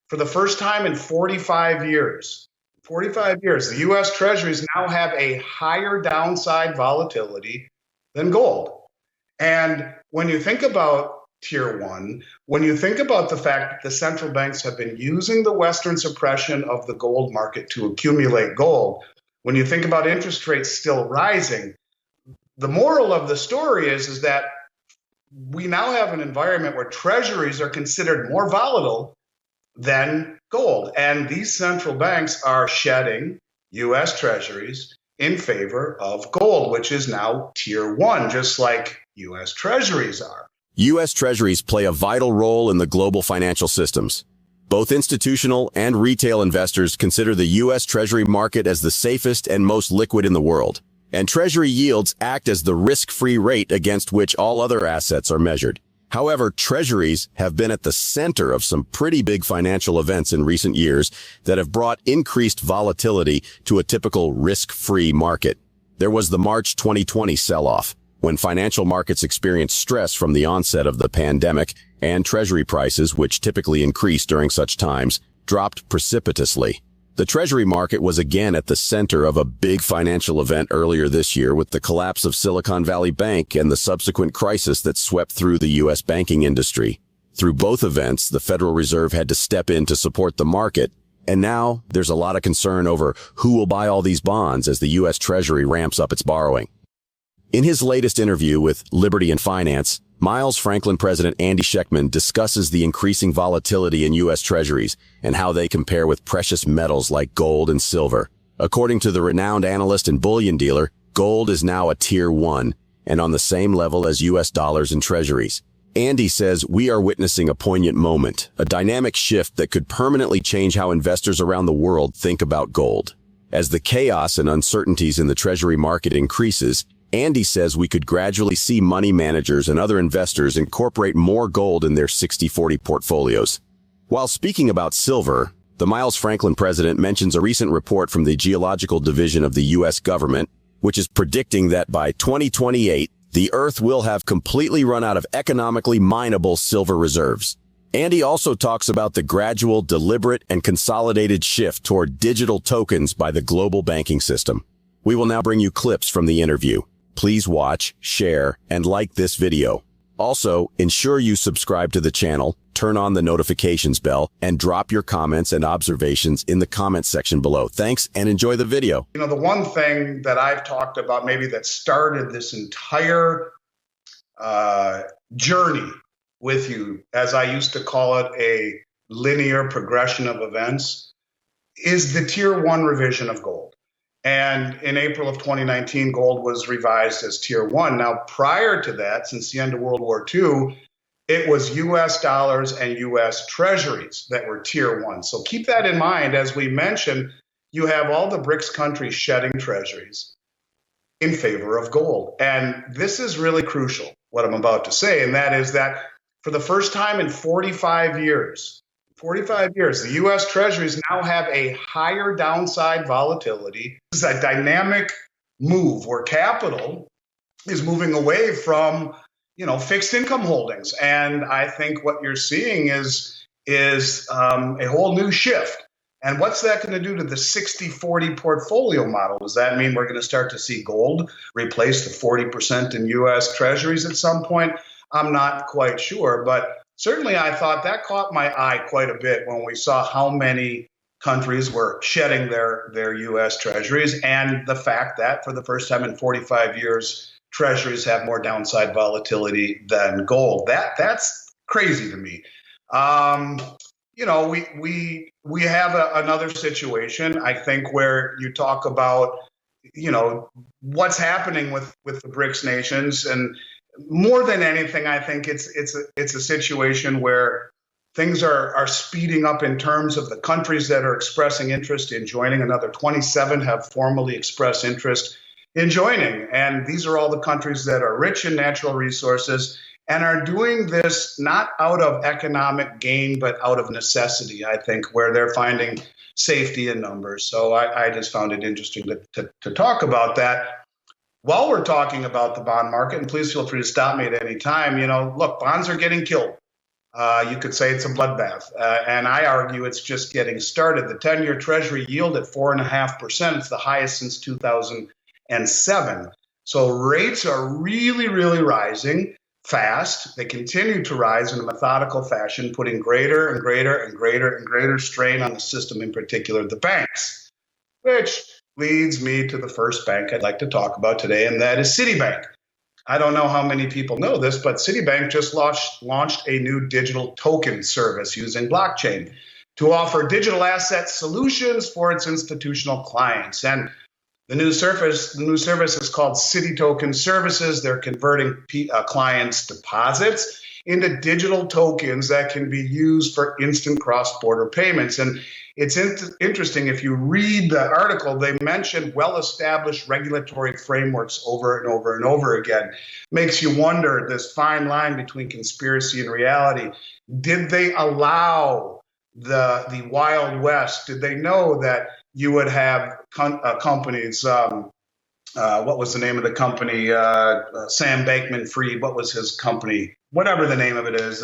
for the first time in 45 years, the U.S. Treasuries now have a higher downside volatility than gold. And when you think about Tier 1, when you think about the fact that the central banks have been using the Western suppression of the gold market to accumulate gold, when you think about interest rates still rising, the moral of the story is that we now have an environment where treasuries are considered more volatile than gold. And these central banks are shedding U.S. treasuries in favor of gold, which is now Tier 1, just like U.S. treasuries are. U.S. treasuries play a vital role in the global financial systems. Both institutional and retail investors consider the U.S. Treasury market as the safest and most liquid in the world, and Treasury yields act as the risk-free rate against which all other assets are measured. However, Treasuries have been at the center of some pretty big financial events in recent years that have brought increased volatility to a typical risk-free market. There was the March 2020 sell-off, when financial markets experienced stress from the onset of the pandemic, and Treasury prices, which typically increase during such times, dropped precipitously. The Treasury market was again at the center of a big financial event earlier this year with the collapse of Silicon Valley Bank and the subsequent crisis that swept through the U.S. banking industry. Through both events, the Federal Reserve had to step in to support the market, and now there's a lot of concern over who will buy all these bonds as the U.S. Treasury ramps up its borrowing. In his latest interview with Liberty and Finance, Miles Franklin President Andy Schectman discusses the increasing volatility in U.S. Treasuries and how they compare with precious metals like gold and silver. According to the renowned analyst and bullion dealer, gold is now a Tier 1 and on the same level as U.S. dollars and Treasuries. Andy says we are witnessing a poignant moment, a dynamic shift that could permanently change how investors around the world think about gold. As the chaos and uncertainties in the Treasury market increases, Andy says we could gradually see money managers and other investors incorporate more gold in their 60-40 portfolios. While speaking about silver, the Miles Franklin president mentions a recent report from the Geological Division of the U.S. government, which is predicting that by 2028, the Earth will have completely run out of economically mineable silver reserves. Andy also talks about the gradual, deliberate, and consolidated shift toward digital tokens by the global banking system. We will now bring you clips from the interview. Please watch, share, and like this video. Also, ensure you subscribe to the channel, turn on the notifications bell, and drop your comments and observations in the comment section below. Thanks, and enjoy the video. You know, the one thing that I've talked about maybe that started this entire journey with you, as I used to call it, a linear progression of events, is the Tier 1 revision of gold. And in April of 2019, gold was revised as Tier 1. Now, prior to that, since the end of World War II, it was U.S. dollars and U.S. treasuries that were Tier 1. So keep that in mind. As we mentioned, you have all the BRICS countries shedding treasuries in favor of gold. And this is really crucial, what I'm about to say, and that is that for the first time in 45 years, the U.S. treasuries now have a higher downside volatility. This is a dynamic move where capital is moving away from, fixed income holdings. And I think what you're seeing is a whole new shift. And what's that going to do to the 60-40 portfolio model? Does that mean we're going to start to see gold replace the 40% in U.S. treasuries at some point? I'm not quite sure, but certainly I thought that caught my eye quite a bit when we saw how many countries were shedding their U.S. treasuries, and the fact that for the first time in 45 years, treasuries have more downside volatility than gold. That's crazy to me. We have another situation, I think, where you talk about, what's happening with the BRICS nations. And more than anything, I think it's a situation where things are speeding up in terms of the countries that are expressing interest in joining. Another 27 have formally expressed interest in joining. And these are all the countries that are rich in natural resources and are doing this not out of economic gain, but out of necessity, I think, where they're finding safety in numbers. So I just found it interesting to talk about that. While we're talking about the bond market, and please feel free to stop me at any time, look, bonds are getting killed. You could say it's a bloodbath. And I argue it's just getting started. The 10-year Treasury yield at 4.5%, it's the highest since 2007. So rates are really, really rising fast. They continue to rise in a methodical fashion, putting greater and greater and greater and greater strain on the system, in particular the banks, which leads me to the first bank I'd like to talk about today, and that is Citibank. I don't know how many people know this, but Citibank just launched a new digital token service using blockchain to offer digital asset solutions for its institutional clients. And the new service is called Citi Token Services. They're converting clients' deposits into digital tokens that can be used for instant cross-border payments. And it's interesting, if you read the article, they mention well-established regulatory frameworks over and over and over again. Makes you wonder, this fine line between conspiracy and reality. Did they allow the Wild West? Did they know that you would have companies, what was the name of the company? Sam Bankman-Fried, what was his company? Whatever the name of it is.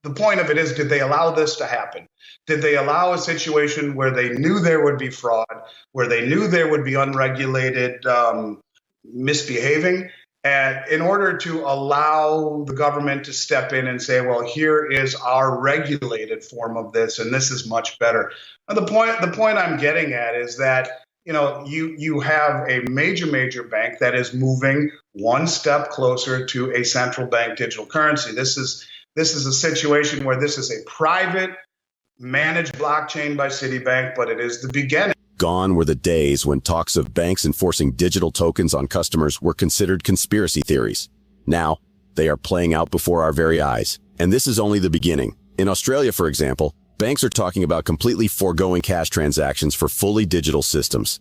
The point of it is, did they allow this to happen? Did they allow a situation where they knew there would be fraud, where they knew there would be unregulated misbehaving, and in order to allow the government to step in and say, well, here is our regulated form of this, and this is much better? And the point I'm getting at is that you have a major bank that is moving one step closer to a central bank digital currency. This is a situation where this is a private managed blockchain by Citibank, but it is the beginning. Gone were the days when talks of banks enforcing digital tokens on customers were considered conspiracy theories. Now, they are playing out before our very eyes. And this is only the beginning. In Australia, for example, banks are talking about completely foregoing cash transactions for fully digital systems.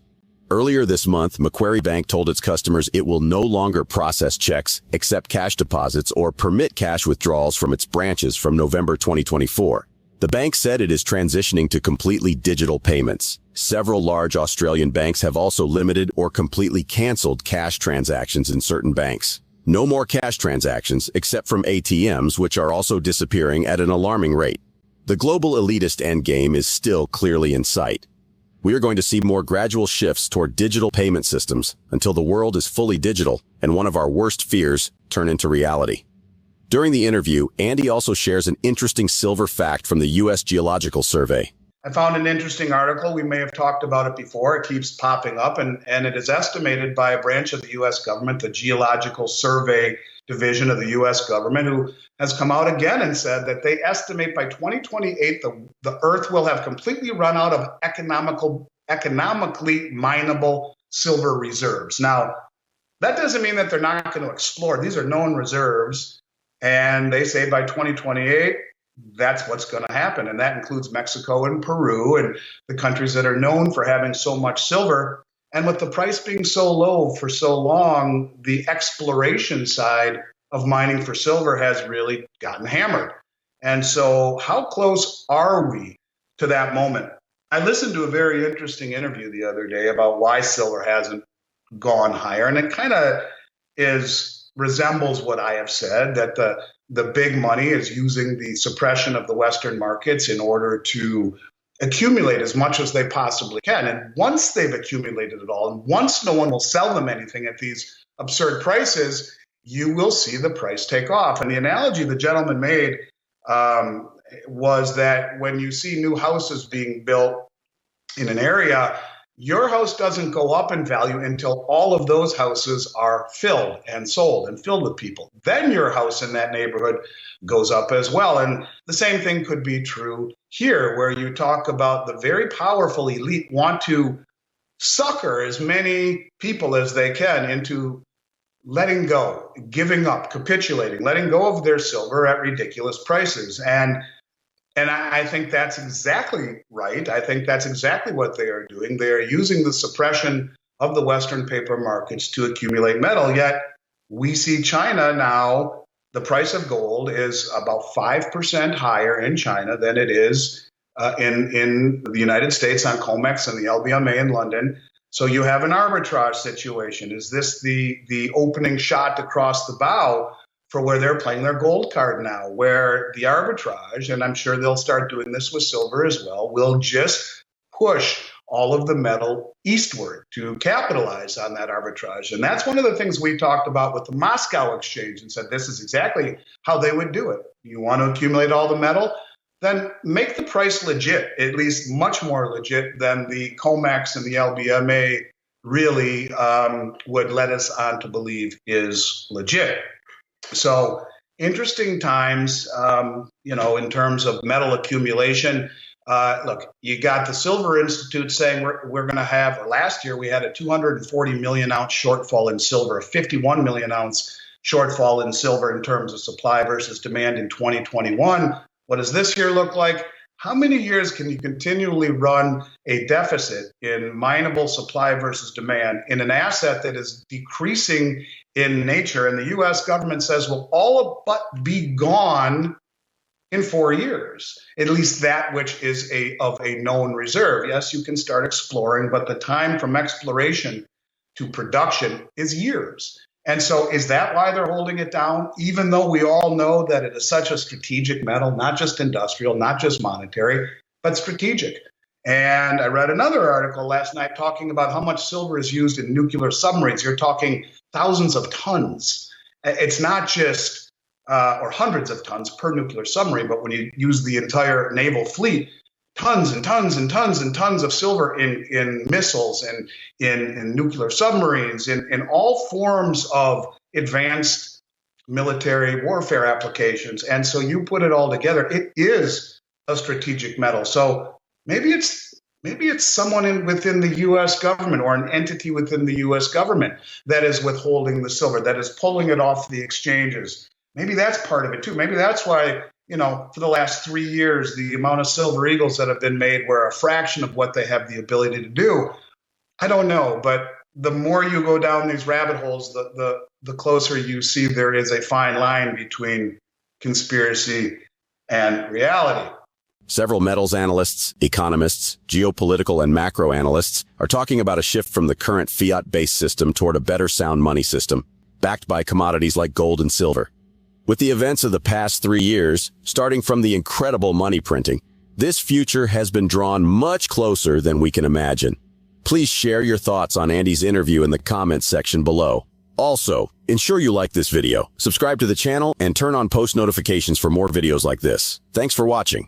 Earlier this month, Macquarie Bank told its customers it will no longer process checks, accept cash deposits, or permit cash withdrawals from its branches from November 2024. The bank said it is transitioning to completely digital payments. Several large Australian banks have also limited or completely canceled cash transactions in certain banks. No more cash transactions, except from ATMs, which are also disappearing at an alarming rate. The global elitist endgame is still clearly in sight. We are going to see more gradual shifts toward digital payment systems until the world is fully digital and one of our worst fears turn into reality. During the interview, Andy also shares an interesting silver fact from the U.S. Geological Survey. I found an interesting article. We may have talked about it before. It keeps popping up, and it is estimated by a branch of the U.S. government, the Geological Survey Division of the U.S. government, who has come out again and said that they estimate by 2028 the Earth will have completely run out of economically mineable silver reserves. Now, that doesn't mean that they're not going to explore. These are known reserves, and they say by 2028, that's what's going to happen. And that includes Mexico and Peru and the countries that are known for having so much silver. And with the price being so low for so long, the exploration side of mining for silver has really gotten hammered. And so how close are we to that moment? I listened to a very interesting interview the other day about why silver hasn't gone higher. And it kind of resembles what I have said, that the big money is using the suppression of the Western markets in order to accumulate as much as they possibly can. And once they've accumulated it all, and once no one will sell them anything at these absurd prices, you will see the price take off. And the analogy the gentleman made was that when you see new houses being built in an area, your house doesn't go up in value until all of those houses are filled and sold and filled with people. Then your house in that neighborhood goes up as well. And the same thing could be true here, where you talk about the very powerful elite want to sucker as many people as they can into letting go, giving up, capitulating, letting go of their silver at ridiculous prices. And I think that's exactly right. I think that's exactly what they are doing. They are using the suppression of the Western paper markets to accumulate metal. Yet we see China now, the price of gold is about 5% higher in China than it is in the United States on COMEX and the LBMA in London. So you have an arbitrage situation. Is this the opening shot to cross the bow for where they're playing their gold card now, where the arbitrage, and I'm sure they'll start doing this with silver as well, will just push all of the metal eastward to capitalize on that arbitrage. And that's one of the things we talked about with the Moscow exchange and said this is exactly how they would do it. You want to accumulate all the metal? Then make the price legit, at least much more legit than the COMEX and the LBMA really would let us on to believe is legit. So interesting times, in terms of metal accumulation. Look, you got the Silver Institute saying we're going to have, or last year we had a 240 million ounce shortfall in silver, a 51 million ounce shortfall in silver in terms of supply versus demand in 2021. What does this year look like? How many years can you continually run a deficit in mineable supply versus demand in an asset that is decreasing in nature? And the U.S. government says will all but be gone in 4 years, at least that which is of a known reserve. Yes, you can start exploring, but the time from exploration to production is years. And so is that why they're holding it down? Even though we all know that it is such a strategic metal, not just industrial, not just monetary, but strategic. And I read another article last night talking about how much silver is used in nuclear submarines. You're talking thousands of tons. It's not just, or hundreds of tons per nuclear submarine, but when you use the entire naval fleet, tons and tons and tons and tons of silver in missiles and in nuclear submarines, in all forms of advanced military warfare applications. And so you put it all together, it is a strategic metal. So maybe it's someone within the U.S. government or an entity within the U.S. government that is withholding the silver, that is pulling it off the exchanges. Maybe that's part of it too. Maybe that's why, for the last 3 years, the amount of silver eagles that have been made were a fraction of what they have the ability to do. I don't know, but the more you go down these rabbit holes, the closer you see there is a fine line between conspiracy and reality. Several metals analysts, economists, geopolitical and macro analysts are talking about a shift from the current fiat-based system toward a better sound money system, backed by commodities like gold and silver. With the events of the past 3 years, starting from the incredible money printing, this future has been drawn much closer than we can imagine. Please share your thoughts on Andy's interview in the comments section below. Also, ensure you like this video, subscribe to the channel, and turn on post notifications for more videos like this. Thanks for watching.